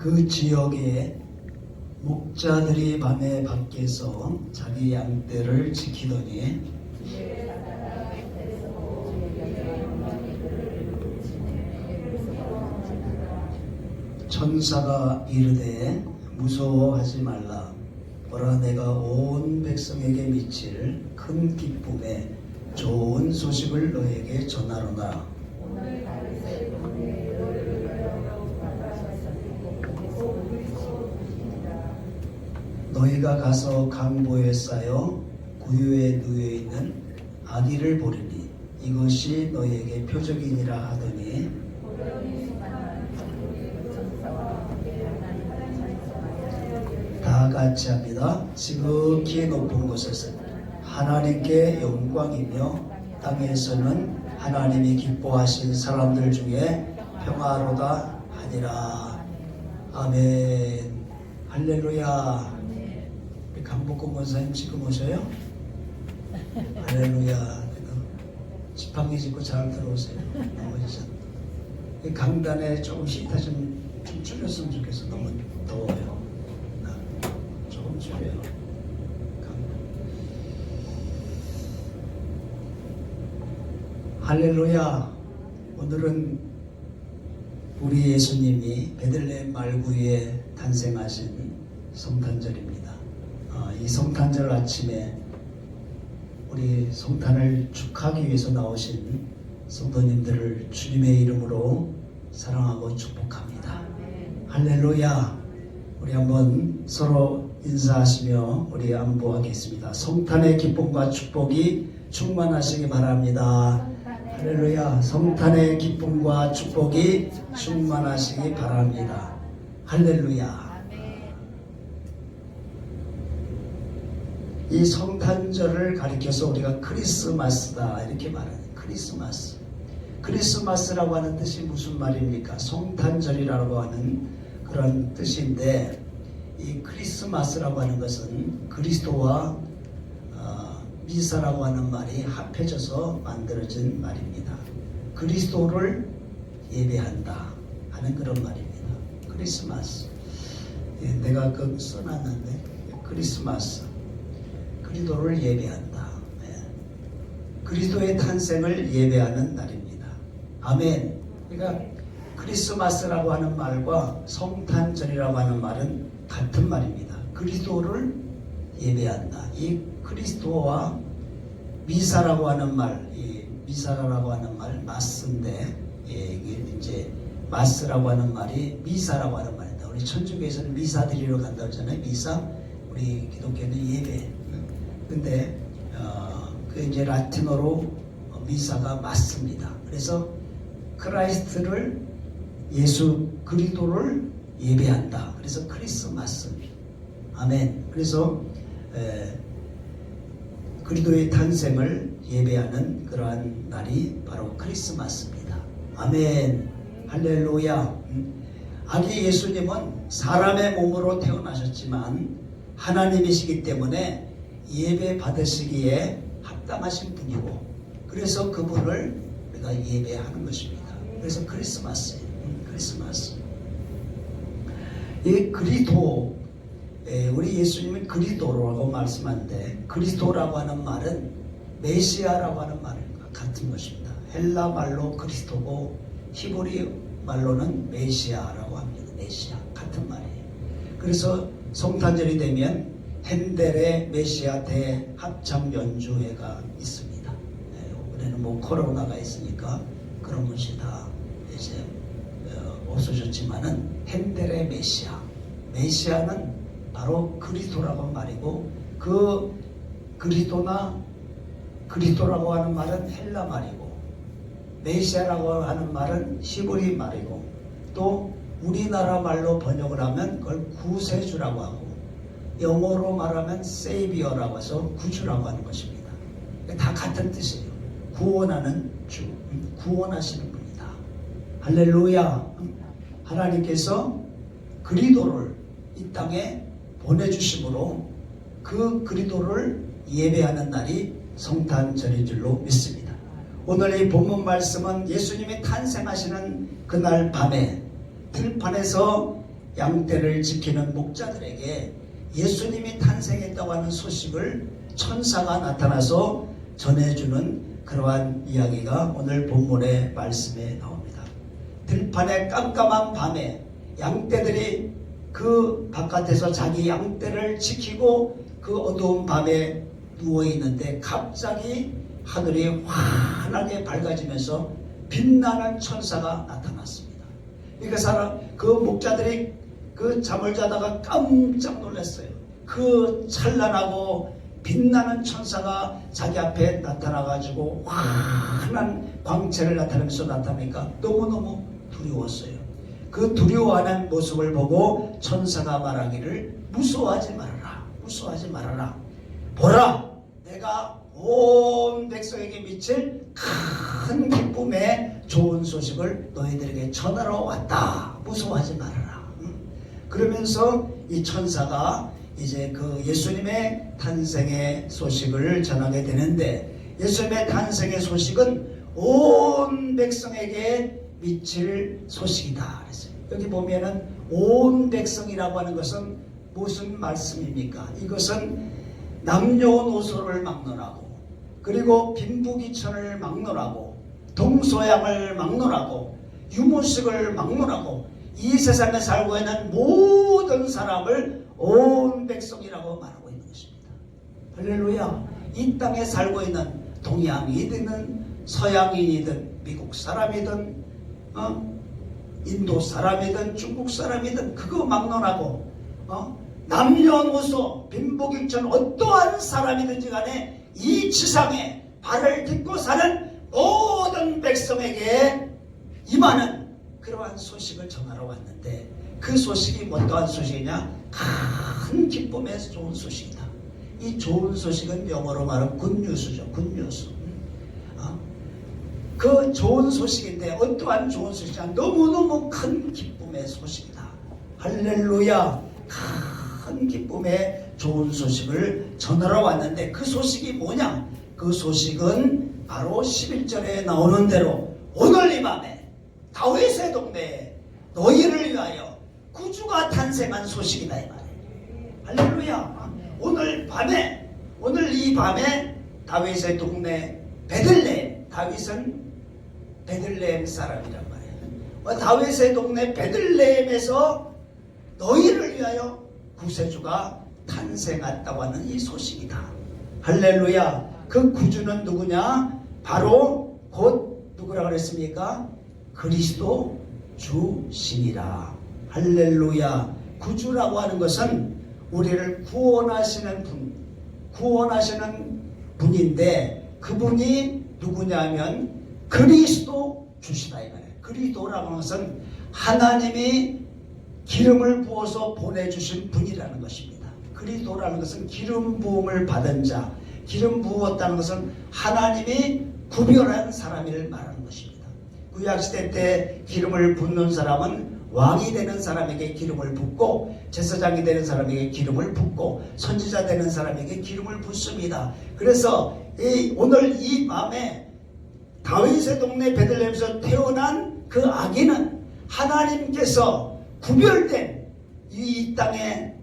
그 지역에 목자들이 밤에 밖에서 자기 양떼를 지키더니 천사가 이르되 무서워하지 말라. 보라, 내가 온 백성에게 미칠 큰 기쁨에 좋은 소식을 너에게 전하노라. 너희가 가서 강보에 쌓여 구유에 누워 있는 아기를 보리니 이것이 너희에게 표적이니라 하더니 다 같이 합니다. 지극히 높은 곳에서 하나님께 영광이며 땅에서는 하나님이 기뻐하신 사람들 중에 평화로다 하니라. 아멘. 할렐루야. 우리 강복권 권사님 지금 오셔요? 할렐루야. 지팡이 짚고 잘 들어오세요. 나머지 이 강단에 조금 시타 좀 줄였으면 좋겠어. 너무 더워요. 조금 줄여요. 할렐루야. 오늘은 우리 예수님이 베들레헴 말구에 탄생하신 성탄절입니다. 이 성탄절 아침에 우리 성탄을 축하하기 위해서 나오신 성도님들을 주님의 이름으로 사랑하고 축복합니다. 할렐루야. 우리 한번 서로 인사하시며 우리 안부하겠습니다. 성탄의 기쁨과 축복이 충만하시기 바랍니다. 할렐루야. 성탄의 기쁨과 축복이 충만하시기 바랍니다. 할렐루야. 이 성탄절을 가리켜서 우리가 크리스마스다 이렇게 말하는 크리스마스. 크리스마스라고 하는 뜻이 무슨 말입니까? 성탄절이라고 하는 그런 뜻인데, 이 크리스마스라고 하는 것은 그리스도와 미사라고 하는 말이 합해져서 만들어진 말입니다. 그리스도를 예배한다 하는 그런 말입니다. 크리스마스. 내가 그 써놨는데 크리스마스. 그리스도를 예배한다. 그리스도의 탄생을 예배하는 날입니다. 아멘. 그러니까 크리스마스라고 하는 말과 성탄절이라고 하는 말은 같은 말입니다. 그리스도를 예배한다. 이 그리스도와 미사라고 하는 말, 이 미사라고 하는 말 마스인데, 이게 이제 마스라고 하는 말이 미사라고 하는 말입니다. 우리 천주교에서는 미사 드리러 간다고 하잖아요. 미사. 우리 기독교는 예배. 근데 그 이제 라틴어로 미사가 맞습니다. 그래서 크라이스트를 예수 그리스도를 예배한다. 그래서 크리스마스. 아멘. 그래서 그리스도의 탄생을 예배하는 그러한 날이 바로 크리스마스입니다. 아멘. 할렐루야. 아기 예수님은 사람의 몸으로 태어나셨지만 하나님이시기 때문에 예배 받으시기에 합당하신 분이고, 그래서 그분을 우리가 예배하는 것입니다. 그래서 크리스마스예요. 크리스마스. 이 그리스도, 우리 예수님은 그리스도라고 말씀하는데, 그리스도라고 하는 말은 메시아라고 하는 말과 같은 것입니다. 헬라 말로 그리스도고 히브리 말로는 메시아라고 합니다. 메시아 같은 말이에요. 그래서 성탄절이 되면 핸델의 메시아 대합창 연주회가 있습니다. 올해는 뭐 코로나가 있으니까 그런 것이 다 이제 없어졌지만은 핸델의 메시아, 메시아는 바로 그리스도라고 말이고, 그 그리스도나 그리스도라고 하는 말은 헬라 말이고, 메시아라고 하는 말은 히브리 말이고, 또 우리나라 말로 번역을 하면 그걸 구세주라고 하고, 영어로 말하면 세이비어라고 해서 구주라고 하는 것입니다. 다 같은 뜻이에요. 구원하는 주, 구원하시는 분이다. 할렐루야. 하나님께서 그리스도를 이 땅에 보내주심으로 그 그리스도를 예배하는 날이 성탄절인 줄로 믿습니다. 오늘 이 본문 말씀은 예수님이 탄생하시는 그날 밤에 들판에서 양떼를 지키는 목자들에게 예수님이 탄생했다고 하는 소식을 천사가 나타나서 전해주는 그러한 이야기가 오늘 본문의 말씀에 나옵니다. 들판의 깜깜한 밤에 양떼들이 그 바깥에서 자기 양떼를 지키고 그 어두운 밤에 누워있는데 갑자기 하늘이 환하게 밝아지면서 빛나는 천사가 나타났습니다. 그 목자들이 그 잠을 자다가 깜짝 놀랐어요. 그 찬란하고 빛나는 천사가 자기 앞에 나타나가지고 환한 광채를 나타내면서 나타나니까 너무너무 두려웠어요. 그 두려워하는 모습을 보고 천사가 말하기를 무서워하지 말아라. 무서워하지 말아라. 보라, 내가 온 백성에게 미칠 큰 기쁨의 좋은 소식을 너희들에게 전하러 왔다. 무서워하지 말아라. 그러면서 이 천사가 이제 그 예수님의 탄생의 소식을 전하게 되는데, 예수님의 탄생의 소식은 온 백성에게 미칠 소식이다 그랬어요. 여기 보면은 온 백성이라고 하는 것은 무슨 말씀입니까? 이것은 남녀노소를 막론하고, 그리고 빈부귀천을 막론하고, 동서양을 막론하고, 유무식을 막론하고, 이 세상에 살고 있는 모든 사람을 온 백성이라고 말하고 있는 것입니다. 할렐루야. 이 땅에 살고 있는 동양이든 서양인이든 미국 사람이든 인도 사람이든 중국 사람이든 그거 막론하고 남녀노소 빈부귀천 어떠한 사람이든지 간에 이 지상에 발을 딛고 사는 모든 백성에게 임하는 그러한 소식을 전하러 왔는데, 그 소식이 어떠한 소식이냐? 큰 기쁨의 좋은 소식이다. 이 좋은 소식은 영어로 말하면 굿뉴스죠. 굿뉴스. 그 좋은 소식인데 어떠한 좋은 소식이냐? 너무너무 큰 기쁨의 소식이다. 할렐루야. 큰 기쁨의 좋은 소식을 전하러 왔는데, 그 소식이 뭐냐? 그 소식은 바로 11절에 나오는 대로 오늘 이 밤에 다윗의 동네에 너희를 위하여 구주가 탄생한 소식이다 이 말이에요. 할렐루야. 오늘 이 밤에 다윗의 동네 베들레헴, 다윗은 베들레헴 사람이란 말이에요. 다윗의 동네 베들레헴에서 너희를 위하여 구세주가 탄생했다고 하는 이 소식이다. 할렐루야. 그 구주는 누구냐? 바로 곧 누구라 그랬습니까? 그리스도 주시니라. 할렐루야. 구주라고 하는 것은 우리를 구원하시는 분인데, 그분이 누구냐면 그리스도 주시다 이 말이에요. 그리스도라고 하는 것은 하나님이 기름을 부어서 보내주신 분이라는 것입니다. 그리스도라는 것은 기름 부음을 받은 자, 기름 부었다는 것은 하나님이 구별한 사람을 말하는 것입니다. 구약시대 때 기름을 붓는 사람은 왕이 되는 사람에게 기름을 붓고, 제사장이 되는 사람에게 기름을 붓고, 선지자 되는 사람에게 기름을 붓습니다. 그래서 오늘 이 밤에 다윗의 동네 베들레헴에서 태어난 그 아기는 하나님께서 구별된 이 땅의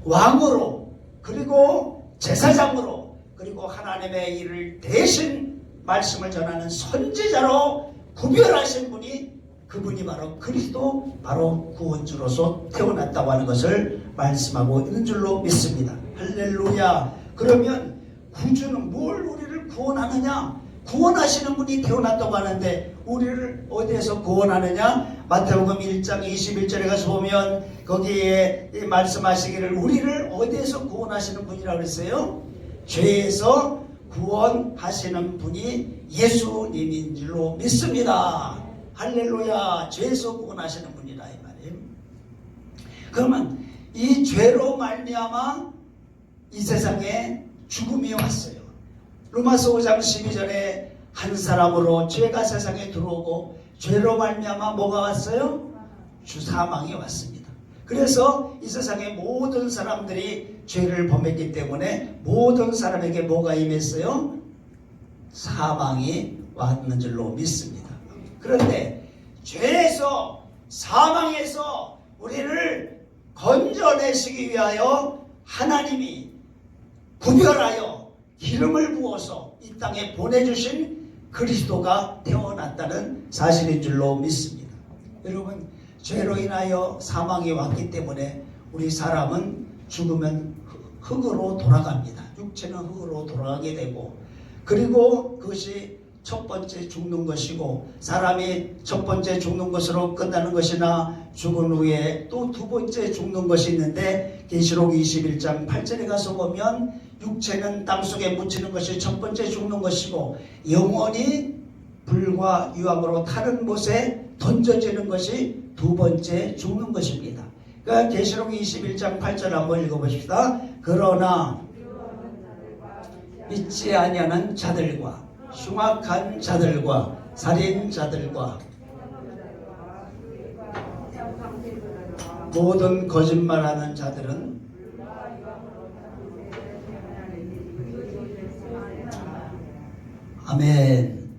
왕으로, 그리고 제사장으로, 그리고 하나님의 일을 대신 말씀을 전하는 선지자로 구별하신 분이, 그분이 바로 그리스도, 바로 구원주로서 태어났다고 하는 것을 말씀하고 있는 줄로 믿습니다. 할렐루야. 그러면 구주는 뭘 우리를 구원하느냐? 구원하시는 분이 태어났다고 하는데 우리를 어디에서 구원하느냐? 마태복음 1장 21절에 가서 보면 거기에 말씀하시기를 우리를 어디에서 구원하시는 분이라고 그랬어요? 죄에서 구원하시는 분이 예수님인 줄로 믿습니다. 할렐루야. 죄에서 구원하시는 분이다 이 말이에요. 그러면 이 죄로 말미암아 이 세상에 죽음이 왔어요. 로마서 5장 12절에 한 사람으로 죄가 세상에 들어오고 죄로 말미암아 뭐가 왔어요? 사망이 왔습니다. 그래서 이 세상의 모든 사람들이 죄를 범했기 때문에 모든 사람에게 뭐가 임했어요? 사망이 왔는 줄로 믿습니다. 그런데 죄에서, 사망에서 우리를 건져내시기 위하여 하나님이 구별하여 기름을 부어서 이 땅에 보내주신 그리스도가 태어났다는 사실인 줄로 믿습니다. 여러분, 죄로 인하여 사망이 왔기 때문에 우리 사람은 죽으면 흙으로 돌아갑니다. 육체는 흙으로 돌아가게 되고, 그리고 그것이 첫 번째 죽는 것이고, 사람이 첫 번째 죽는 것으로 끝나는 것이나 죽은 후에 또 두 번째 죽는 것이 있는데, 계시록 21장 8절에 가서 보면 육체는 땅속에 묻히는 것이 첫 번째 죽는 것이고, 영혼이 불과 유황으로 타는 못에 던져지는 것이 두 번째 죽는 것입니다. 그러니까 계시록 21장 8절 한번 읽어보십시다. 그러나 믿지 아니하는 자들과 흉악한 자들과 살인자들과 모든 거짓말하는 자들은 아멘.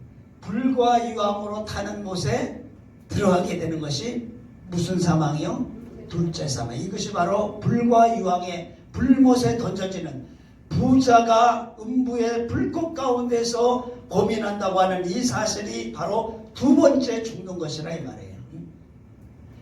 불과 유황으로 타는 못에 들어가게 되는 것이 무슨 사망이요? 둘째 사망. 이것이 바로 불과 유황의 불못에 던져지는, 부자가 음부의 불꽃 가운데서 고민한다고 하는 이 사실이 바로 두 번째 죽는 것이라 이 말이에요.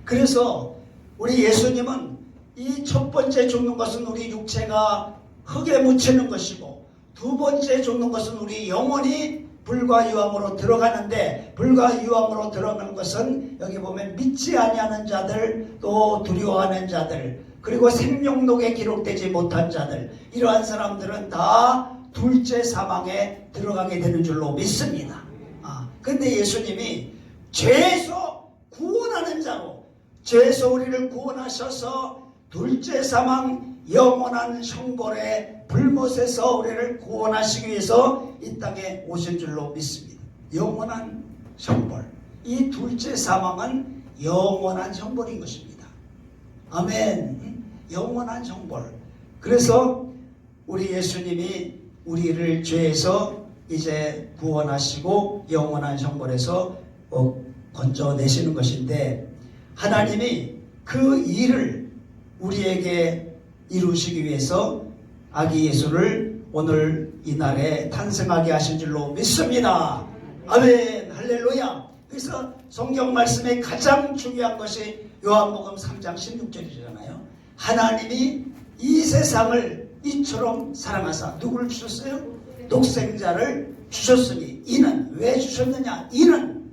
그래서 우리 예수님은 이 첫 번째 죽는 것은 우리 육체가 흙에 묻히는 것이고, 두 번째 죽는 것은 우리 영혼이 불과 유황으로 들어가는데, 불과 유황으로 들어가는 것은 여기 보면 믿지 아니하는 자들, 또 두려워하는 자들, 그리고 생명록에 기록되지 못한 자들, 이러한 사람들은 다 둘째 사망에 들어가게 되는 줄로 믿습니다. 근데 예수님이 죄에서 구원하는 자로, 죄에서 우리를 구원하셔서 둘째 사망, 영원한 형벌의 불못에서 우리를 구원하시기 위해서 이 땅에 오신 줄로 믿습니다. 영원한 형벌, 이 둘째 사망은 영원한 형벌인 것입니다. 아멘. 영원한 형벌. 그래서 우리 예수님이 우리를 죄에서 이제 구원하시고 영원한 형벌에서 건져내시는 것인데, 하나님이 그 일을 우리에게 이루시기 위해서 아기 예수를 오늘 이날에 탄생하게 하신 줄로 믿습니다. 아멘. 할렐루야. 그래서 성경 말씀의 가장 중요한 것이 요한복음 3장 16절이잖아요. 하나님이 이 세상을 이처럼 사랑하사 누구를 주셨어요? 독생자를 주셨으니, 이는 왜 주셨느냐? 이는,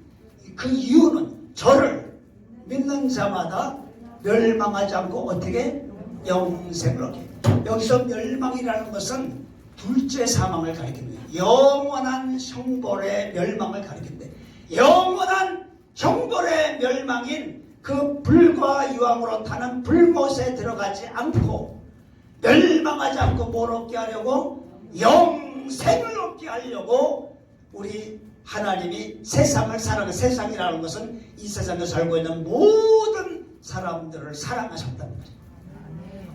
그 이유는 저를 믿는 자마다 멸망하지 않고 어떻게? 영생을 얻게. 여기서 멸망이라는 것은 둘째 사망을 가리키는 거예요. 영원한 형벌의 멸망을 가리킨대. 영원한 형벌의 멸망인 그 불과 유황으로 타는 불못에 들어가지 않고, 멸망하지 않고 뭘 얻게 하려고? 영생을 얻게 하려고 우리 하나님이 세상을 사랑해. 세상이라는 것은 이 세상에 살고 있는 모든 사람들을 사랑하셨다는 거죠.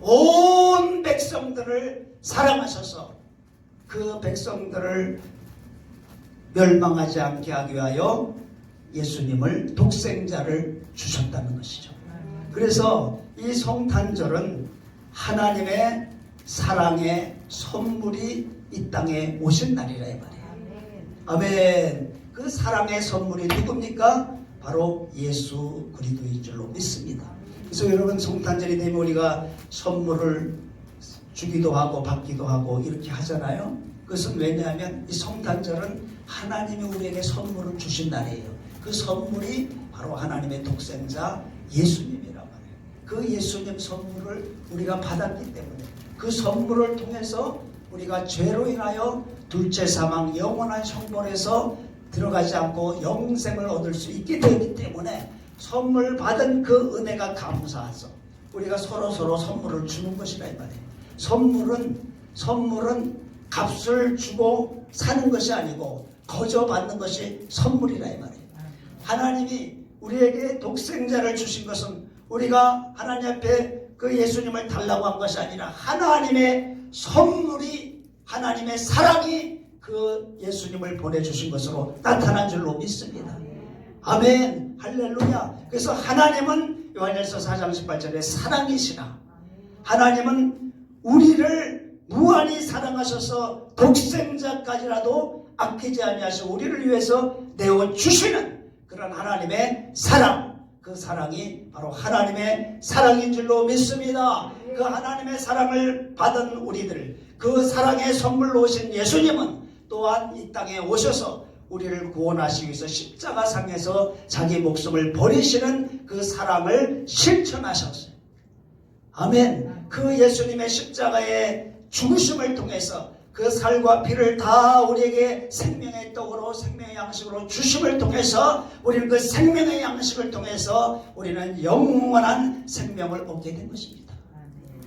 온 백성들을 사랑하셔서 그 백성들을 멸망하지 않게 하기 위하여 예수님을 독생자를 주셨다는 것이죠. 그래서 이 성탄절은 하나님의 사랑의 선물이 이 땅에 오신 날이라 이 말이에요. 아멘. 그 사랑의 선물이 누굽니까? 바로 예수 그리스도인 줄로 믿습니다. 그래서 여러분, 성탄절이 되면 우리가 선물을 주기도 하고 받기도 하고 이렇게 하잖아요. 그것은 왜냐하면 이 성탄절은 하나님이 우리에게 선물을 주신 날이에요. 그 선물이 바로 하나님의 독생자 예수님이란 말이에요. 그 예수님 선물을 우리가 받았기 때문에, 그 선물을 통해서 우리가 죄로 인하여 둘째 사망, 영원한 형벌에서 들어가지 않고 영생을 얻을 수 있게 되기 때문에, 선물 받은 그 은혜가 감사해서 우리가 서로 선물을 주는 것이라 이 말이에요. 선물은 값을 주고 사는 것이 아니고 거저 받는 것이 선물이라 이 말이에요. 하나님이 우리에게 독생자를 주신 것은 우리가 하나님 앞에 그 예수님을 달라고 한 것이 아니라 하나님의 선물이, 하나님의 사랑이 그 예수님을 보내주신 것으로 나타난 줄로 믿습니다. 아멘. 할렐루야. 그래서 하나님은 요한일서 4장 18절에 사랑이시라. 하나님은 우리를 무한히 사랑하셔서 독생자까지라도 아끼지 아니하시고 우리를 위해서 내어주시는 그런 하나님의 사랑, 그 사랑이 바로 하나님의 사랑인 줄로 믿습니다. 그 하나님의 사랑을 받은 우리들, 그 사랑의 선물로 오신 예수님은 또한 이 땅에 오셔서 우리를 구원하시기 위해서 십자가상에서 자기 목숨을 버리시는 그 사랑을 실천하셨어요. 아멘. 그 예수님의 십자가의 죽으심을 통해서 그 살과 피를 다 우리에게 생명의 떡으로 생명의 양식으로 주심을 통해서 우리는 그 생명의 양식을 통해서 우리는 영원한 생명을 얻게 된 것입니다.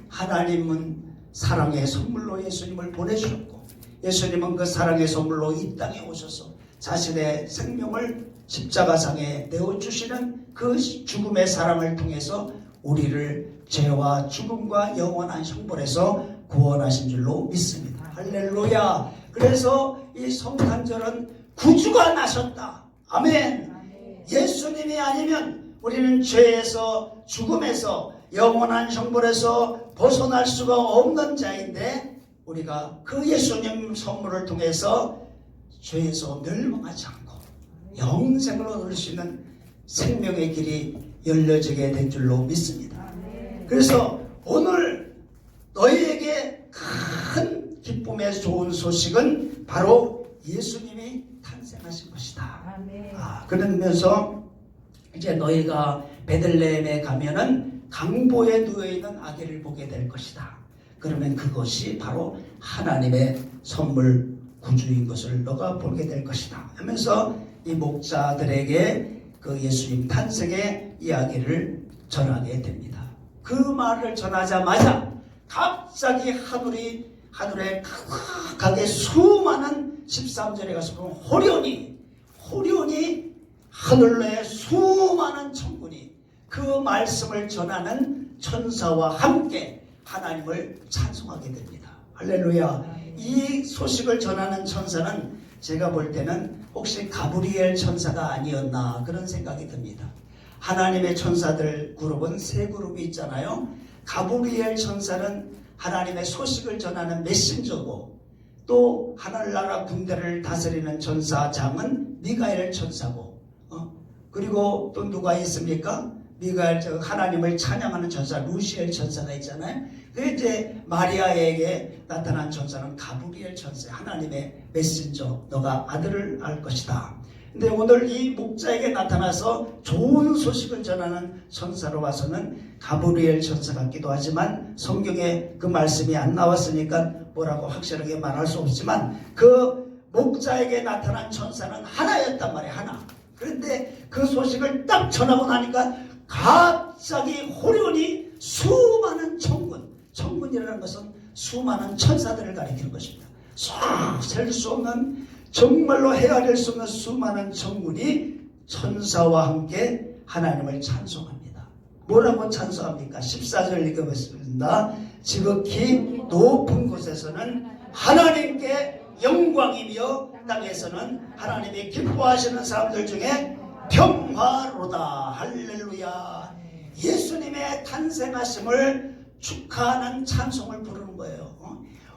하나님은 사랑의 선물로 예수님을 보내주셨고 예수님은 그 사랑의 선물로 이 땅에 오셔서 자신의 생명을 십자가상에 내어주시는 그 죽음의 사랑을 통해서 우리를 죄와 죽음과 영원한 형벌에서 구원하신 줄로 믿습니다. 할렐루야. 그래서 이 성탄절은 구주가 나셨다. 아멘. 예수님이 아니면 우리는 죄에서 죽음에서 영원한 형벌에서 벗어날 수가 없는 자인데 우리가 그 예수님 선물을 통해서 죄에서 멸망하지 않고 영생을 얻을 수 있는 생명의 길이 열려지게 된 줄로 믿습니다. 그래서 오늘 너희에게 큰 기쁨의 좋은 소식은 바로 예수님이 탄생하신 것이다. 그러면서 이제 너희가 베들레헴에 가면은 강보에 누워있는 아기를 보게 될 것이다. 그러면 그것이 바로 하나님의 선물 구주인 것을 너가 보게 될 것이다 하면서 이 목자들에게 그 예수님 탄생의 이야기를 전하게 됩니다. 그 말을 전하자마자 갑자기 하늘에 각각하게 수많은 13절에 가서 보면 호련히 하늘에 수많은 천군이 그 말씀을 전하는 천사와 함께 하나님을 찬송하게 됩니다. 할렐루야. 이 소식을 전하는 천사는 제가 볼 때는 혹시 가브리엘 천사가 아니었나 그런 생각이 듭니다. 하나님의 천사들 그룹은 세 그룹이 있잖아요. 가브리엘 천사는 하나님의 소식을 전하는 메신저고 또 하늘나라 군대를 다스리는 천사장은 미가엘 천사고 그리고 또 누가 있습니까? 미가엘 하나님을 찬양하는 천사 루시엘 천사가 있잖아요. 그 이제 마리아에게 나타난 천사는 가브리엘 천사, 하나님의 메신저, 너가 아들을 낳을 것이다. 근데 오늘 이 목자에게 나타나서 좋은 소식을 전하는 천사로 와서는 가브리엘 천사 같기도 하지만 성경에 그 말씀이 안 나왔으니까 뭐라고 확실하게 말할 수 없지만 그 목자에게 나타난 천사는 하나였단 말이에요. 하나. 그런데 그 소식을 딱 전하고 나니까 갑자기 호련히 수많은 천군이라는 것은 수많은 천사들을 가리키는 것입니다. 셀 수 없는 정말로 헤아릴 수 없는 수많은 천군이 천사와 함께 하나님을 찬송합니다. 뭐라고 찬송합니까? 14절 읽어보겠습니다. 지극히 높은 곳에서는 하나님께 영광이며 땅에서는 하나님이 기뻐하시는 사람들 중에 평화로다. 할렐루야. 예수님의 탄생하심을 축하하는 찬송을 부르는 거예요.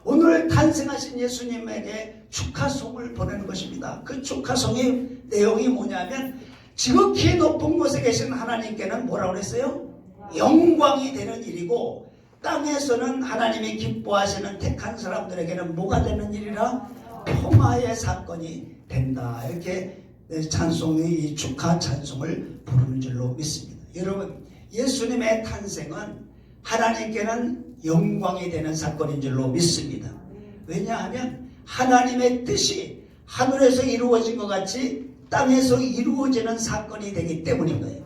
오늘 탄생하신 예수님에게 축하송을 보내는 것입니다. 그 축하송의 내용이 뭐냐면 지극히 높은 곳에 계신 하나님께는 뭐라고 그랬어요? 영광이 되는 일이고 땅에서는 하나님이 기뻐하시는 택한 사람들에게는 뭐가 되는 일이라? 평화의 사건이 된다. 이렇게 찬송의 축하 찬송을 부르는 줄로 믿습니다. 여러분, 예수님의 탄생은 하나님께는 영광이 되는 사건인 줄로 믿습니다. 왜냐하면 하나님의 뜻이 하늘에서 이루어진 것 같이 땅에서 이루어지는 사건이 되기 때문인 거예요.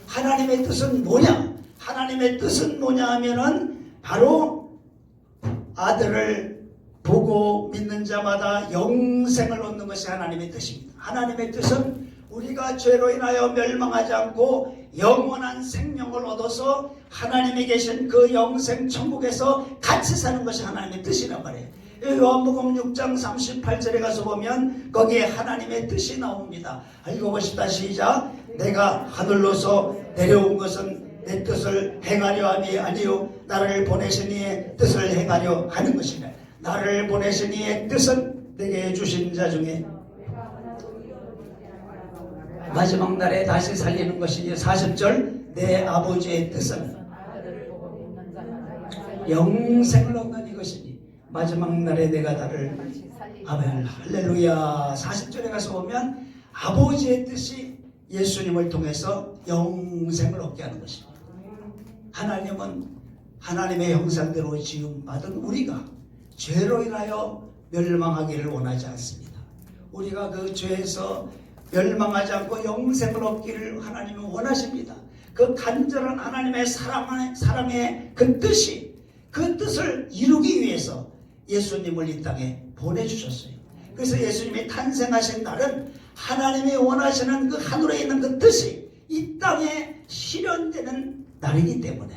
하나님의 뜻은 뭐냐? 하나님의 뜻은 뭐냐 하면은 바로 아들을 보고 믿는 자마다 영생을 얻는 것이 하나님의 뜻입니다. 하나님의 뜻은 우리가 죄로 인하여 멸망하지 않고 영원한 생명을 얻어서 하나님이 계신 그 영생 천국에서 같이 사는 것이 하나님의 뜻이란 말이에요. 요한복음 6장 38절에 가서 보면 거기에 하나님의 뜻이 나옵니다. 읽어보시다 시작. 내가 하늘로서 내려온 것은 내 뜻을 행하려 함이 아니요 나를 보내신 이의 뜻을 행하려 하는 것이라. 나를 보내신 이의 뜻은 내게 주신 자 중에 마지막 날에 다시 살리는 것이니 40절 내 아버지의 뜻은 영생을 얻는 이것이니 마지막 날에 내가 나를 아멘 할렐루야. 40절에 가서 보면 아버지의 뜻이 예수님을 통해서 영생을 얻게 하는 것입니다. 하나님은 하나님의 형상대로 지음받은 우리가 죄로 인하여 멸망하기를 원하지 않습니다. 우리가 그 죄에서 멸망하지 않고 영생을 얻기를 하나님은 원하십니다. 그 간절한 하나님의 사랑의 그 뜻을 이루기 위해서 예수님을 이 땅에 보내주셨어요. 그래서 예수님이 탄생하신 날은 하나님이 원하시는 그 하늘에 있는 그 뜻이 이 땅에 실현되는 날이기 때문에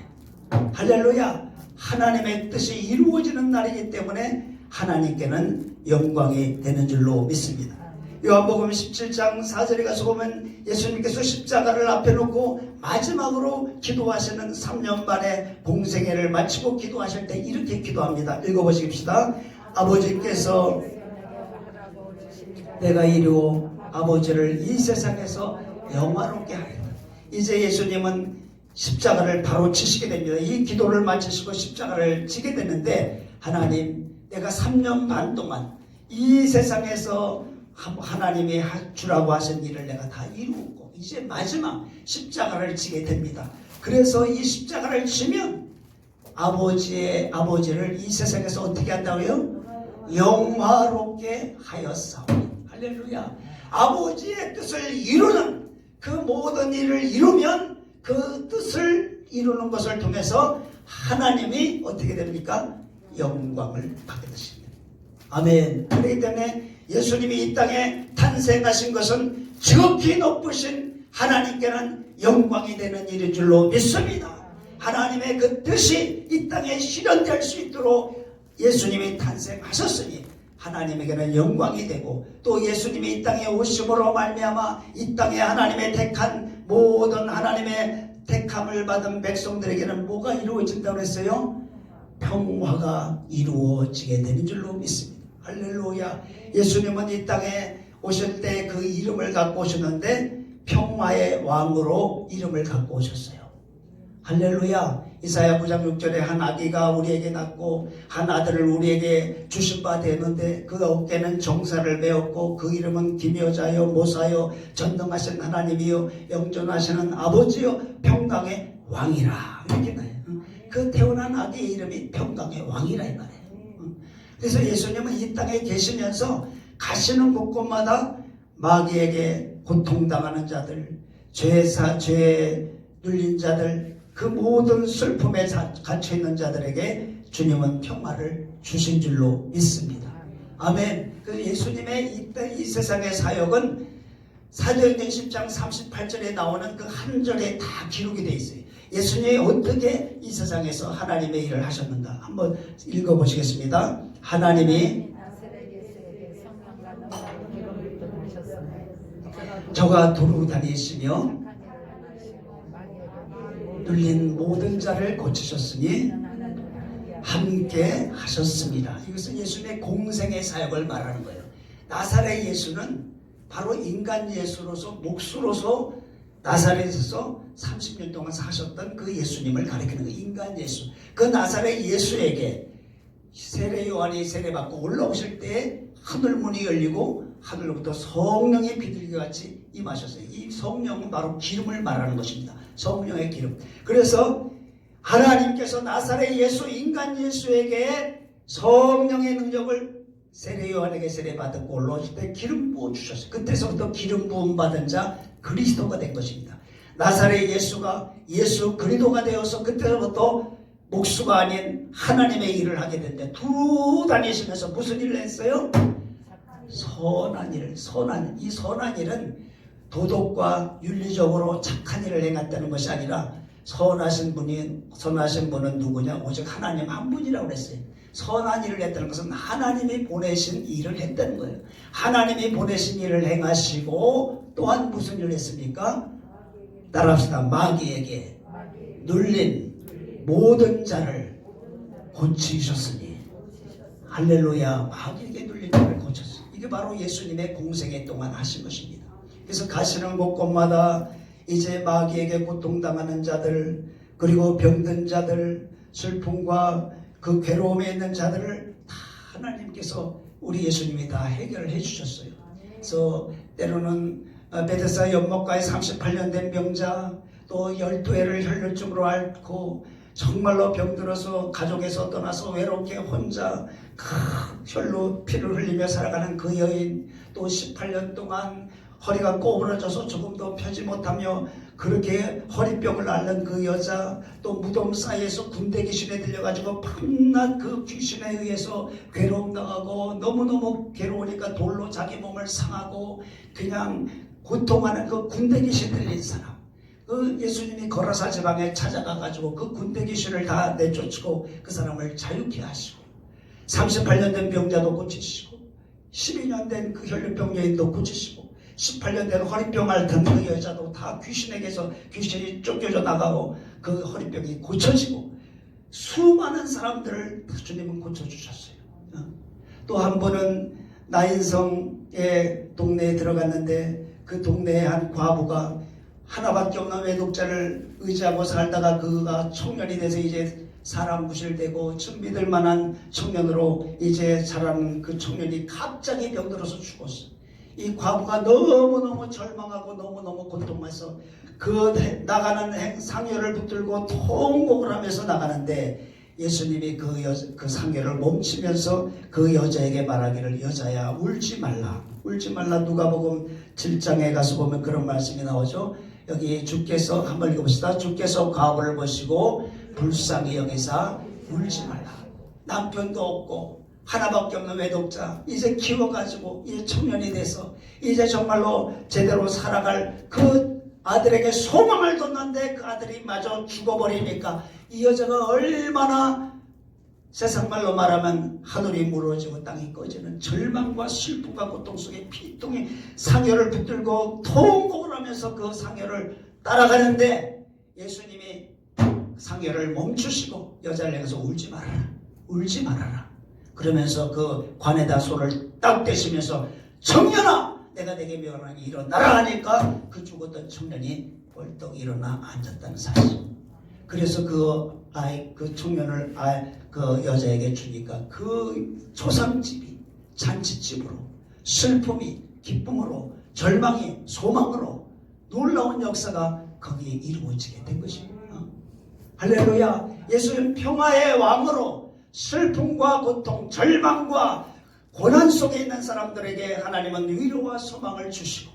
할렐루야. 하나님의 뜻이 이루어지는 날이기 때문에 하나님께는 영광이 되는 줄로 믿습니다. 요한복음 17장 4절에 가서 보면 예수님께서 십자가를 앞에 놓고 마지막으로 기도하시는 3년 만에 공생애를 마치고 기도하실 때 이렇게 기도합니다. 읽어보십시다. 아버지께서 내가 이루어 아버지를 이 세상에서 영화롭게 하리라. 이제 예수님은 십자가를 바로 치시게 됩니다. 이 기도를 마치시고 십자가를 치게 되는데 하나님 내가 3년 반 동안 이 세상에서 하나님이 주라고 하신 일을 내가 다 이루었고 이제 마지막 십자가를 지게 됩니다. 그래서 이 십자가를 지면 아버지를 이 세상에서 어떻게 한다고요? 영화롭게 하였사오니. 할렐루야. 아버지의 뜻을 이루는 그 모든 일을 이루면 그 뜻을 이루는 것을 통해서 하나님이 어떻게 됩니까? 영광을 받게 되십니다. 아멘. 그렇기 때문에 예수님이 이 땅에 탄생하신 것은 지극히 높으신 하나님께는 영광이 되는 일인 줄로 믿습니다. 하나님의 그 뜻이 이 땅에 실현될 수 있도록 예수님이 탄생하셨으니 하나님에게는 영광이 되고 또 예수님이 이 땅에 오심으로 말미암아 이 땅에 하나님의 택한 모든 하나님의 택함을 받은 백성들에게는 뭐가 이루어진다고 했어요? 평화가 이루어지게 되는 줄로 믿습니다. 할렐루야. 예수님은 이 땅에 오실 때 그 이름을 갖고 오셨는데 평화의 왕으로 이름을 갖고 오셨어요. 할렐루야. 이사야 9장 6절에 한 아기가 우리에게 낳고 한 아들을 우리에게 주신 바 되는데 그 어깨는 정사를 메었고 그 이름은 기묘자요 모사요 전능하신 하나님이요 영존하시는 아버지요 평강의 왕이라. 이렇게 나요. 그 태어난 아기의 이름이 평강의 왕이라 이 말이에요. 그래서 예수님은 이 땅에 계시면서 가시는 곳곳마다 마귀에게 고통당하는 자들, 죄에 눌린 자들, 그 모든 슬픔에 갇혀있는 자들에게 주님은 평화를 주신 줄로 믿습니다. 아멘. 그 예수님의 이 세상의 사역은 사도행전 10장 38절에 나오는 그 한 절에 다 기록이 되어 있어요. 예수님이 어떻게 이 세상에서 하나님의 일을 하셨는가 한번 읽어보시겠습니다. 하나님이 저가 두루 다니시며 눌린 모든 자를 고치셨으니 함께 하셨습니다. 이것은 예수님의 공생의 사역을 말하는 거예요. 나사렛 예수는 바로 인간 예수로서 목수로서 나사렛에서 30년 동안 사셨던 그 예수님을 가리키는 거예요. 인간 예수. 그 나사렛 예수에게 세례 요한이 세례받고 올라오실 때 하늘문이 열리고 하늘로부터 성령의 비둘기가 같이 임하셨어요. 이 성령은 바로 기름을 말하는 것입니다. 성령의 기름. 그래서 하나님께서 나사렛 예수, 인간 예수에게 성령의 능력을 세례 요한에게 세례받고 올라오실 때 기름 부어 주셨어요. 그때서부터 기름 부음 받은 자 그리스도가 된 것입니다. 나사렛 예수가 예수 그리스도가 되어서 그때서부터 목수가 아닌 하나님의 일을 하게 됐는데 두루 다니시면서 무슨 일을 했어요? 선한 일. 이 선한 일은 도덕과 윤리적으로 착한 일을 행했다는 것이 아니라 선하신 분은 누구냐? 오직 하나님 한 분이라고 그랬어요. 선한 일을 했다는 것은 하나님이 보내신 일을 했다는 거예요. 하나님이 보내신 일을 행하시고 또한 무슨 일을 했습니까? 따라합시다. 마귀에게 눌린 모든 자를 고치셨으니 할렐루야. 마귀에게 눌린 자를 고쳤어요. 이게 바로 예수님의 공생애 동안 하신 것입니다. 그래서 가시는 곳곳마다 이제 마귀에게 고통당하는 자들, 그리고 병든 자들, 슬픔과 그 괴로움에 있는 자들을 다 하나님께서 우리 예수님이 다 해결해 주셨어요. 그래서 때로는 베데스다 연못가에 38년 된 병자, 또 12회를 혈류증으로 앓고 정말로 병들어서 가족에서 떠나서 외롭게 혼자 혈로 피를 흘리며 살아가는 그 여인, 또 18년 동안 허리가 꼬부러져서 조금도 펴지 못하며 그렇게 허리병을 앓는 그 여자, 또 무덤 사이에서 군대 귀신에 들려가지고 밤낮 그 귀신에 의해서 괴로움당하고 너무너무 괴로우니까 돌로 자기 몸을 상하고 그냥 고통하는 그 군대 귀신 들린 사람, 그 예수님이 거라사 지방에 찾아가가지고 그 군대 귀신을 다 내쫓고 그 사람을 자유케 하시고 38년 된 병자도 고치시고 12년 된 그 혈류병 여인도 고치시고 18년 된 허리병 앓던 그 여자도 다 귀신에게서 귀신이 쫓겨져 나가고 그 허리병이 고쳐지고 수많은 사람들을 주님은 고쳐주셨어요. 또 한 번은 나인성의 동네에 들어갔는데 그 동네에 한 과부가 하나밖에 없는 외독자를 의지하고 살다가 그가 청년이 돼서 이제 사람 구실되고 참 믿을 만한 청년으로 이제 자라는 그 청년이 갑자기 병들어서 죽었어. 이 과부가 너무너무 절망하고 너무너무 고통해서 그 나가는 상여를 붙들고 통곡을 하면서 나가는데 예수님이 그 상여를 멈추면서 그 여자에게 말하기를, 여자야 울지 말라. 울지 말라. 누가복음 7장에 가서 보면 그런 말씀이 나오죠. 여기 주께서 한번 읽어봅시다. 주께서 과부를 보시고 불쌍히 여기사 울지 말라. 남편도 없고 하나밖에 없는 외독자, 이제 키워가지고 이제 청년이 돼서 이제 정말로 제대로 살아갈 그 아들에게 소망을 뒀는데 그 아들이 마저 죽어버리니까 이 여자가 얼마나 세상말로 말하면 하늘이 무너지고 땅이 꺼지는 절망과 슬픔과 고통 속에 피통이 상여를 붙들고 통곡을 하면서 그 상여를 따라가는데 예수님이 상여를 멈추시고 여자를 향해서 울지 말아라, 울지 말아라 그러면서 그 관에다 손을 딱 대시면서 청년아 내가 내게 명하니 일어나라 하니까 그 죽었던 청년이 벌떡 일어나 앉았다는 사실. 그래서 그 청년을 그 여자에게 주니까 그 초상집이 잔치집으로 슬픔이 기쁨으로 절망이 소망으로 놀라운 역사가 거기에 이루어지게 된 것입니다. 할렐루야. 예수는 평화의 왕으로 슬픔과 고통, 절망과 고난 속에 있는 사람들에게 하나님은 위로와 소망을 주시고,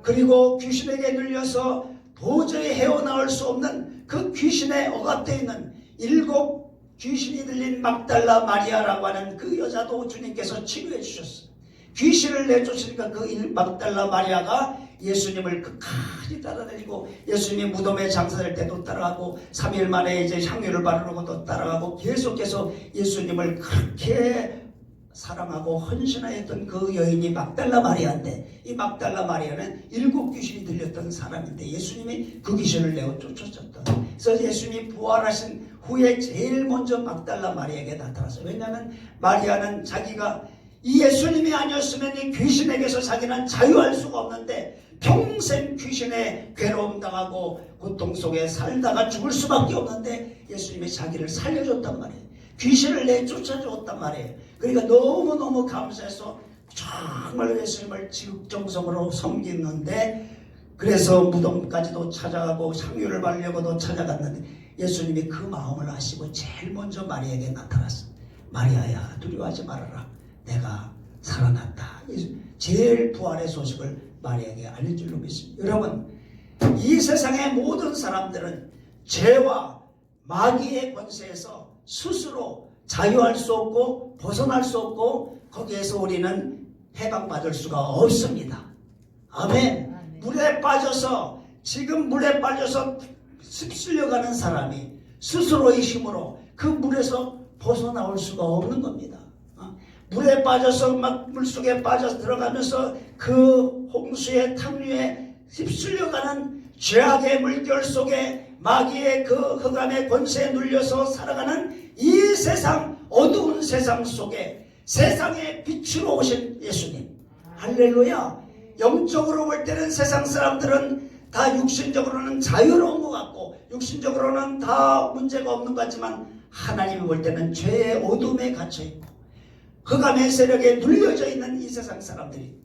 그리고 귀신에게 눌려서 도저히 헤어나올 수 없는 그 귀신에 억압되어 있는 7 귀신이 들린 막달라 마리아라고 하는 그 여자도 주님께서 치료해 주셨어요. 귀신을 내쫓으니까 그 막달라 마리아가 예수님을 끝까지 따라다니고 예수님이 무덤에 장사될 때도 따라가고 3일 만에 이제 향유를 바르고도 따라가고 계속해서 예수님을 그렇게 사랑하고 헌신하였던 그 여인이 막달라 마리아인데, 이 막달라 마리아는 7 귀신이 들렸던 사람인데 예수님이 그 귀신을 내어 쫓아졌다. 그래서 예수님이 부활하신 후에 제일 먼저 막달라 마리아에게 나타났어요. 왜냐하면 마리아는 자기가 이 예수님이 아니었으면 이 귀신에게서 자기는 자유할 수가 없는데 평생 귀신에 괴로움 당하고 고통 속에 살다가 죽을 수밖에 없는데 예수님이 자기를 살려줬단 말이에요. 귀신을 내쫓아줬단 말이에요. 그러니까 너무너무 감사해서 정말 예수님을 지극정성으로 섬기는데, 그래서 무덤까지도 찾아가고 향유를 바르려고도 찾아갔는데 예수님이 그 마음을 아시고 제일 먼저 마리아에게 나타났어. 마리아야 두려워하지 말아라, 내가 살아났다. 제일 부활의 소식을 마리아에게 알린 줄로 믿습니다. 여러분, 이 세상의 모든 사람들은 죄와 마귀의 권세에서 스스로 자유할 수 없고 벗어날 수 없고 거기에서 우리는 해방받을 수가 없습니다. 아멘. 물에 빠져서, 지금 물에 빠져서 휩쓸려가는 사람이 스스로의 힘으로 그 물에서 벗어나올 수가 없는 겁니다. 물에 빠져서 막 물속에 빠져서 들어가면서 그 홍수의 탕류에 휩쓸려가는 죄악의 물결 속에 마귀의 그 흑암의 권세에 눌려서 살아가는 이 세상, 어두운 세상 속에 세상의 빛으로 오신 예수님. 할렐루야. 영적으로 볼 때는 세상 사람들은 다 육신적으로는 자유로운 것 같고 육신적으로는 다 문제가 없는 것 같지만 하나님이 볼 때는 죄의 어둠에 갇혀있고 흑암의 세력에 눌려져 있는 이 세상 사람들이,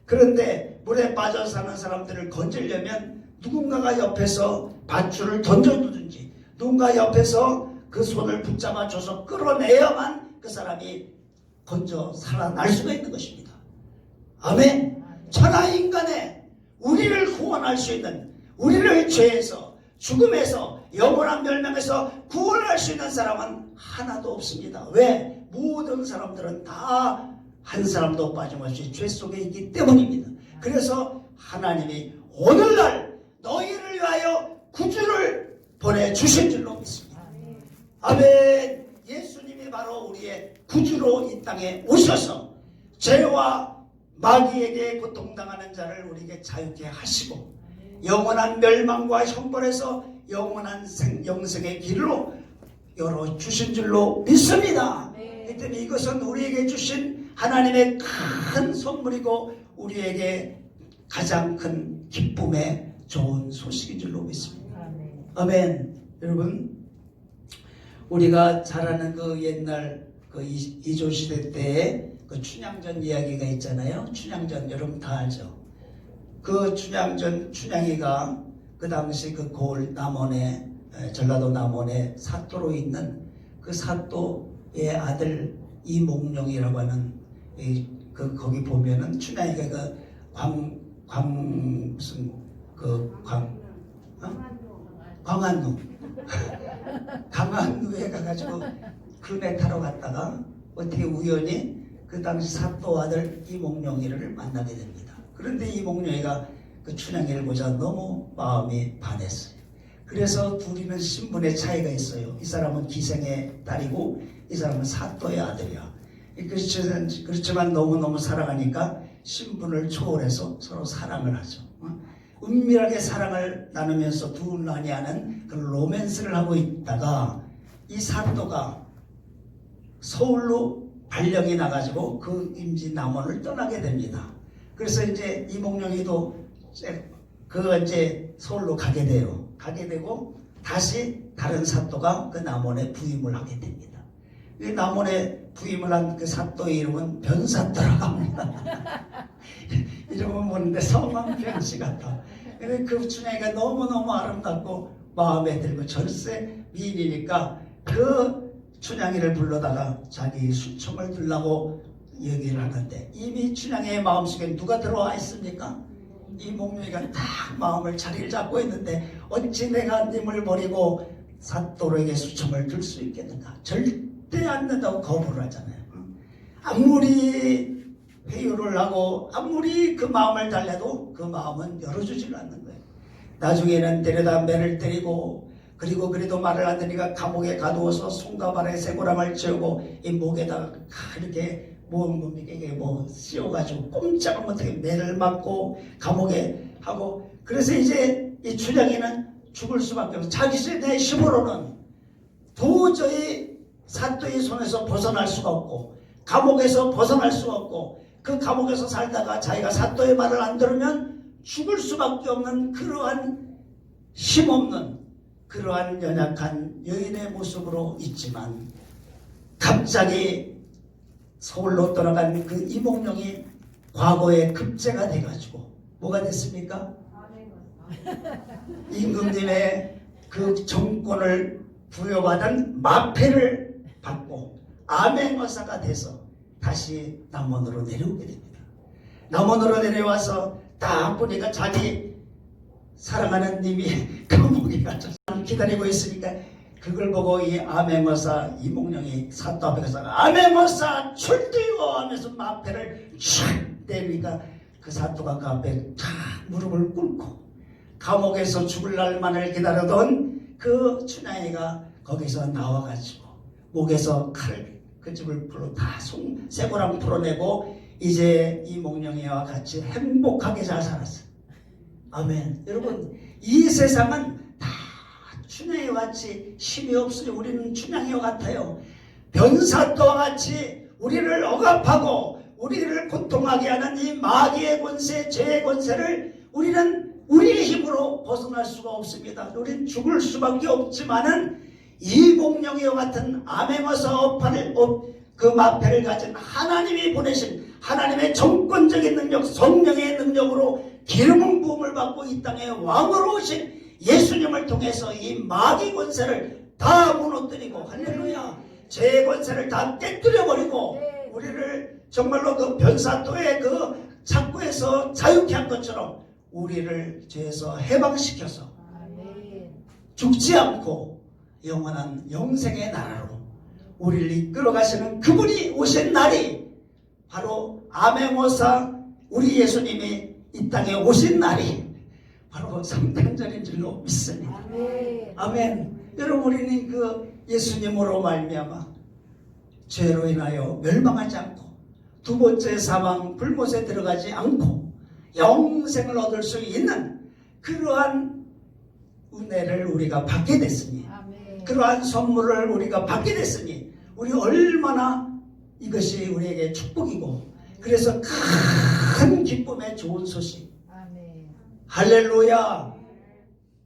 그런데 물에 빠져 사는 사람들을 건지려면 누군가가 옆에서 밧줄을 던져두든지 누군가 옆에서 그 손을 붙잡아줘서 끌어내야만 그 사람이 건져 살아날 수가 있는 것입니다. 아멘. 천하 인간에 우리를 구원할 수 있는, 우리를 죄에서 죽음에서 영원한 멸망에서 구원할 수 있는 사람은 하나도 없습니다. 왜? 모든 사람들은 다 한 사람도 빠짐없이 죄 속에 있기 때문입니다. 그래서 하나님이 오늘날 너희를 위하여 구주를 보내주신 줄로 믿습니다. 아멘. 예수님이 바로 우리의 구주로 이 땅에 오셔서 죄와 마귀에게 고통당하는 자를 우리에게 자유케 하시고 영원한 멸망과 형벌에서 영원한 영생의 길로 열어주신 줄로 믿습니다. 그때문에 이것은 우리에게 주신 하나님의 큰 선물이고 우리에게 가장 큰 기쁨의 좋은 소식인 줄로 믿습니다. 아멘. 여러분, 우리가 잘 아는 그 옛날 그 이조시대 때의 그 춘향전 이야기가 있잖아요. 춘향전 여러분 다 알죠. 그 춘향이가 그 당시 그 고을 남원에, 전라도 남원에 사또로 있는 그 사또의 아들 이몽룡이라고 하는 거기 보면은 춘향이가 광안루 강안루에 가가지고 그네 타러 갔다가 어떻게 우연히 그 당시 사또 아들 이몽룡이를 만나게 됩니다. 그런데 이몽룡이가 그 춘향이를 보자 너무 마음이 반했어요. 그래서 둘이는 신분의 차이가 있어요. 이 사람은 기생의 딸이고 이 사람은 사또의 아들이야. 그렇지만 너무너무 사랑하니까 신분을 초월해서 서로 사랑을 하죠. 은밀하게 사랑을 나누면서 둘만이 하는 그런 로맨스를 하고 있다가 이 사또가 서울로 발령이 나가지고 그 임진 남원을 떠나게 됩니다. 그래서 이제 이몽룡이도 이제 서울로 가게 돼요. 가게 되고 다시 다른 사또가 그 남원에 부임을 하게 됩니다. 이 남원에 부임을 한 그 사또의 이름은 변사또라고 합니다. 이름은 뭔데 성왕 변씨 같아. 그 춘향이가 너무너무 아름답고 마음에 들고 절세 미인이니까 그 춘향이를 불러다가 자기 수청을 들라고 얘기를 하는데 이미 춘향이의 마음속에 누가 들어와 있습니까? 이몽룡이가 딱 마음을 자리를 잡고 있는데 어찌 내가 님을 버리고 사또로에게 수청을 들 수 있겠는가? 절대 안 된다고 거부를 하잖아요. 아무리 회유를 하고 아무리 그 마음을 달래도 그 마음은 열어주지를 않는 거예요. 나중에는 데려다 매를 때리고 그리고 그래도 말을 안 들으니까 감옥에 가두어서 손과 발에 쇠고랑을 채우고 이 목에다가 이렇게 이게 씌워가지고 꼼짝을 못하게 매를 맞고 감옥에 하고, 그래서 이제 이 춘향이는 죽을 수밖에 없어. 자기 내 힘으로는 도저히 사또의 손에서 벗어날 수가 없고 감옥에서 벗어날 수가 없고 그 감옥에서 살다가 자기가 사또의 말을 안 들으면 죽을 수밖에 없는 그러한 힘없는 그러한 연약한 여인의 모습으로 있지만 갑자기 서울로 떠나간 그 이몽룡이 과거에 급제가 돼가지고 뭐가 됐습니까? 임금님의 그 정권을 부여받은 마패를 받고 암행어사가 돼서 다시 남원으로 내려오게 됩니다. 남원으로 내려와서 딱 보니까 자기 사랑하는 님이 감옥에 갇혀서 기다리고 있으니까 그걸 보고 이 암행어사 이몽룡이 사또 앞에 가서 암행어사 출두요 하면서 마패를 촥 때리니까 그 사또가 그 앞에 탁 무릎을 꿇고 감옥에서 죽을 날만을 기다려던 그 춘향이가 거기서 나와가지고 목에서 그 집을 다 쇠고랑 풀어내고 이제 이몽룡이와 같이 행복하게 잘 살았어요. 아멘. 여러분, 이 세상은 다 춘향이와 같이 힘이 없으니 우리는 춘향이와 같아요. 변사또와 같이 우리를 억압하고 우리를 고통하게 하는 이 마귀의 권세, 죄의 권세를 우리는 우리의 힘으로 벗어날 수가 없습니다. 우리는 죽을 수밖에 없지만은 이공룡이와 같은 암행어사 그 마패를 가진 하나님이 보내신 하나님의 정권적인 능력, 성령의 능력으로 기름 부음을 받고 이 땅에 왕으로 오신 예수님을 통해서 이 마귀 권세를 다 무너뜨리고, 할렐루야, 죄의 권세를 다 깨뜨려버리고 우리를 정말로 그 변사토의 그 착고에서 자유케 한 것처럼 우리를 죄에서 해방시켜서 죽지 않고 영원한 영생의 나라로 우리를 이끌어가시는 그분이 오신 날이 바로 암행어사 우리 예수님이 이 땅에 오신 날이 바로 성탄절인 줄로 믿습니다. 아멘. 여러분, 우리는 그 예수님으로 말미암아 죄로 인하여 멸망하지 않고 두 번째 사망 불못에 들어가지 않고 영생을 얻을 수 있는 그러한 은혜를 우리가 받게 됐으니, 그러한 선물을 우리가 받게 됐으니 우리 얼마나 이것이 우리에게 축복이고, 그래서 큰 기쁨의 좋은 소식. 할렐루야.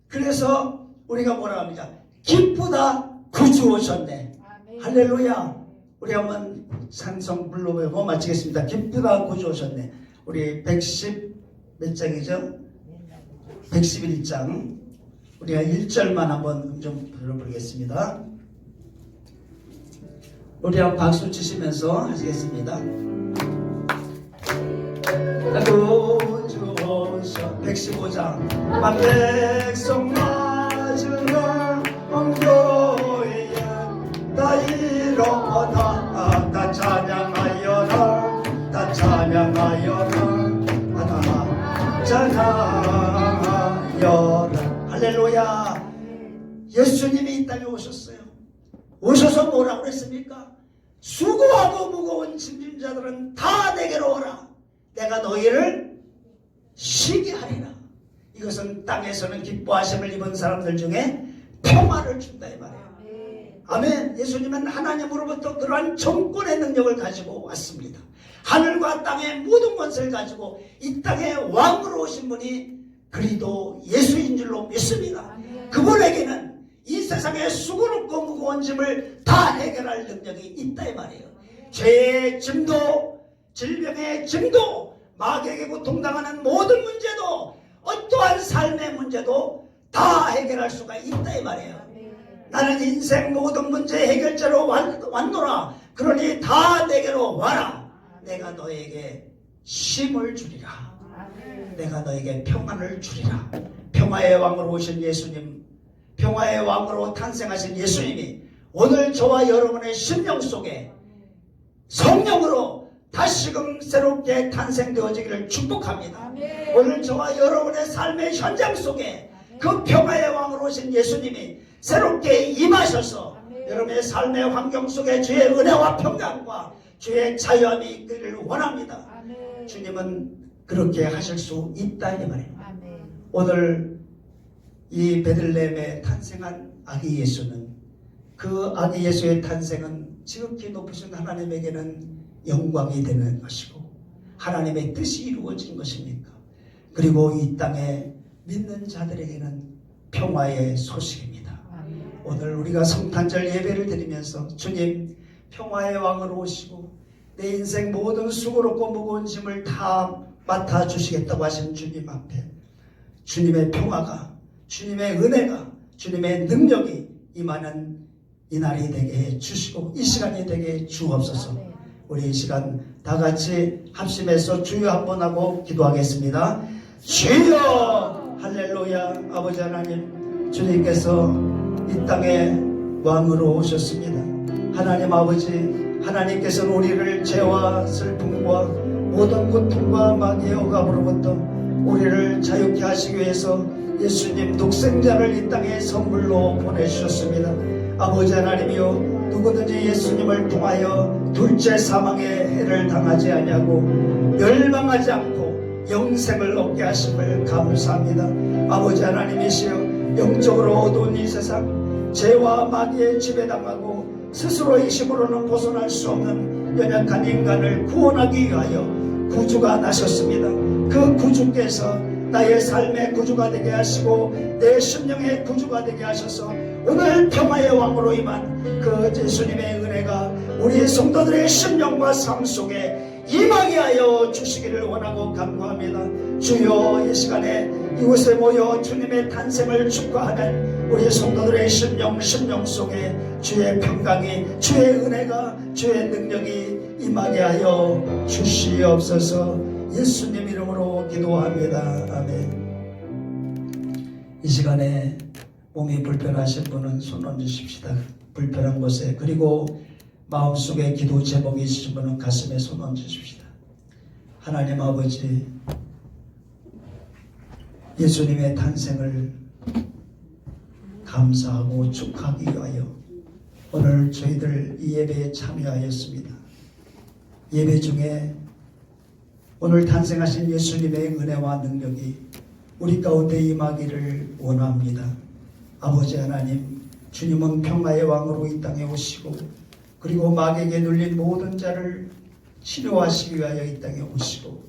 그래서 우리가 뭐라 합니까? 기쁘다, 구주 오셨네. 할렐루야. 우리 한번 찬송 불러보고 마치겠습니다. 기쁘다, 구주 오셨네. 우리 110 몇 장이죠? 111장. 우리가 1절만 한번 좀 불러보겠습니다. 우리 한번 박수 치시면서 하시겠습니다. 구주 오셔. 115장. 백성 맞으라 원교회에 다 일어나 다 찬양하여라, 다 찬양하여라, 다 찬양하여라. 할렐루야. 예수님이 이 땅에 오셨어요. 오셔서 뭐라고 했습니까? 수고하고 무거운 짐진 자들은 다 내게로 오라. 내가 너희를 쉬게 하리라. 이것은 땅에서는 기뻐하심을 입은 사람들 중에 평화를 준다 이 말이에요. 아멘. 예수님은 하나님으로부터 그러한 정권의 능력을 가지고 왔습니다. 하늘과 땅의 모든 권세를 가지고 이 땅에 왕으로 오신 분이 그리스도 예수인 줄로 믿습니다. 그분에게는 이 세상의 수고롭고 무거운 짐을 다 해결할 능력이 있다 이 말이에요. 죄의 짐도, 질병의 짐도, 마귀에게 고통당하는 모든 문제도, 어떠한 삶의 문제도 다 해결할 수가 있다 이 말이에요. 나는 인생 모든 문제 해결자로 왔노라. 그러니 다 내게로 와라. 내가 너에게 쉼을 주리라. 내가 너에게 평안을 주리라. 평화의 왕으로 오신 예수님, 평화의 왕으로 탄생하신 예수님이 오늘 저와 여러분의 심령 속에 성령으로 다시금 새롭게 탄생되어지기를 축복합니다. 오늘 저와 여러분의 삶의 현장 속에 그 평화의 왕으로 오신 예수님이 새롭게 임하셔서 여러분의 삶의 환경 속에 주의 은혜와 평강과 주의 자유함이 있기를 원합니다. 주님은 그렇게 하실 수 있다 이 말이에요. 오늘 이 베들레헴에 탄생한 아기 예수는, 그 아기 예수의 탄생은 지극히 높으신 하나님에게는 영광이 되는 것이고 하나님의 뜻이 이루어진 것입니까? 그리고 이 땅에 믿는 자들에게는 평화의 소식입니다. 오늘 우리가 성탄절 예배를 드리면서 주님 평화의 왕으로 오시고 내 인생 모든 수고롭고 무거운 짐을 다 맡아주시겠다고 하신 주님 앞에 주님의 평화가, 주님의 은혜가, 주님의 능력이 임하는 이 날이 되게 해주시고 이 시간이 되게 해주옵소서. 우리 이 시간 다 같이 합심해서 주여 한번 하고 기도하겠습니다. 주여. 할렐루야. 아버지 하나님, 주님께서 이 땅에 왕으로 오셨습니다. 하나님 아버지, 하나님께서는 우리를 죄와 슬픔과 모든 고통과 마귀의 억압으로부터 우리를 자유케 하시기 위해서 예수님 독생자를 이 땅에 선물로 보내주셨습니다. 아버지 하나님이여, 누구든지 예수님을 통하여 둘째 사망의 해를 당하지 아니하고 멸망하지 않고 영생을 얻게 하심을 감사합니다. 아버지 하나님이시여, 영적으로 어두운 이 세상, 죄와 마귀의 지배당하고 스스로의 힘으로는 벗어날 수 없는 연약한 인간을 구원하기 위하여 구주가 나셨습니다. 그 구주께서 나의 삶의 구주가 되게 하시고 내 심령의 구주가 되게 하셔서 오늘 평화의 왕으로 임한 그 예수님의 은혜가 우리 성도들의 심령과 삶 속에 임하게 하여 주시기를 원하고 간구합니다. 주여, 이 시간에 이곳에 모여 주님의 탄생을 축하하는 우리 성도들의 심령 속에 주의 평강이, 주의 은혜가, 주의 능력이 임하게 하여 주시옵소서. 예수님 이름으로 기도합니다. 아멘. 이 시간에 몸이 불편하신 분은 손 얹으십시다. 불편한 곳에. 그리고 마음속에 기도 제목이 있으신 분은 가슴에 손 얹으십시다. 하나님 아버지, 예수님의 탄생을 감사하고 축하하기 위하여 오늘 저희들 이 예배에 참여하였습니다. 예배 중에 오늘 탄생하신 예수님의 은혜와 능력이 우리 가운데 임하기를 원합니다. 아버지 하나님, 주님은 평화의 왕으로 이 땅에 오시고 그리고 마귀에게 눌린 모든 자를 치료하시기 위하여 이 땅에 오시고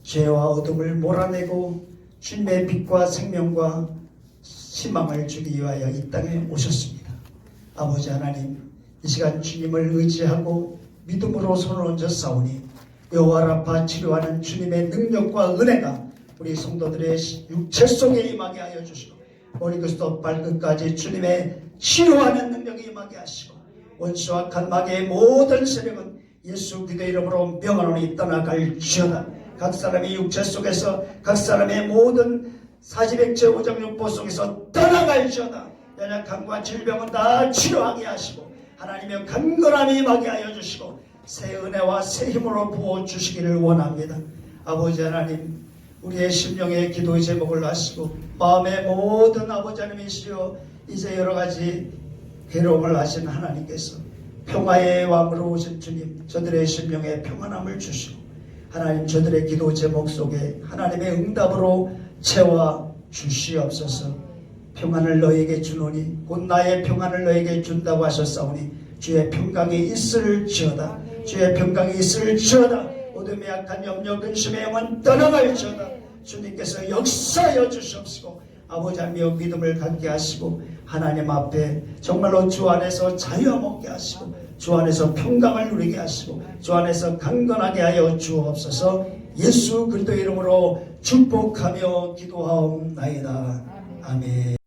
죄와 어둠을 몰아내고 주님의 빛과 생명과 희망을 주기 위하여 이 땅에 오셨습니다. 아버지 하나님, 이 시간 주님을 의지하고 믿음으로 손을 얹어 싸우니 여호와 라파 치료하는 주님의 능력과 은혜가 우리 성도들의 육체 속에 임하게 하여 주시고 머리끝부터 발끝까지 주님의 치료하는 능력이 임하게 하시고 원수와 간마귀의 모든 세력은 예수 그리스도의 이름으로 명하노니 떠나갈지어다. 각 사람의 육체 속에서 각 사람의 모든 사지백체 오장육부 속에서 떠나갈지어다. 연약함과 질병은 다 치료하게 하시고 하나님의 강건함이 임하게 하여 주시고 새 은혜와 새 힘으로 부어주시기를 원합니다. 아버지 하나님, 우리의 심령의 기도의 제목을 아시고 마음의 모든 아버지 하나님이시여 이제 여러가지 괴로움을 하신 하나님께서 평화의 왕으로 오신 주님, 저들의 심령에 평안함을 주시고 하나님, 저들의 기도 제목 속에 하나님의 응답으로 채워 주시옵소서. 평안을 너에게 주노니 곧 나의 평안을 너에게 준다고 하셨사오니 주의 평강이 있을지어다. 주의 평강이 있을지어다. 어둠의 약한 염려 근심의 영은 떠나갈지어다. 주님께서 역사하여 주시옵시고 아버지 하나님의 믿음을 갖게 하시고 하나님 앞에 정말로 주 안에서 자유함 얻게 하시고 주 안에서 평강을 누리게 하시고 주 안에서 강건하게 하여 주옵소서. 예수 그리스도 이름으로 축복하며 기도하옵나이다. 아멘.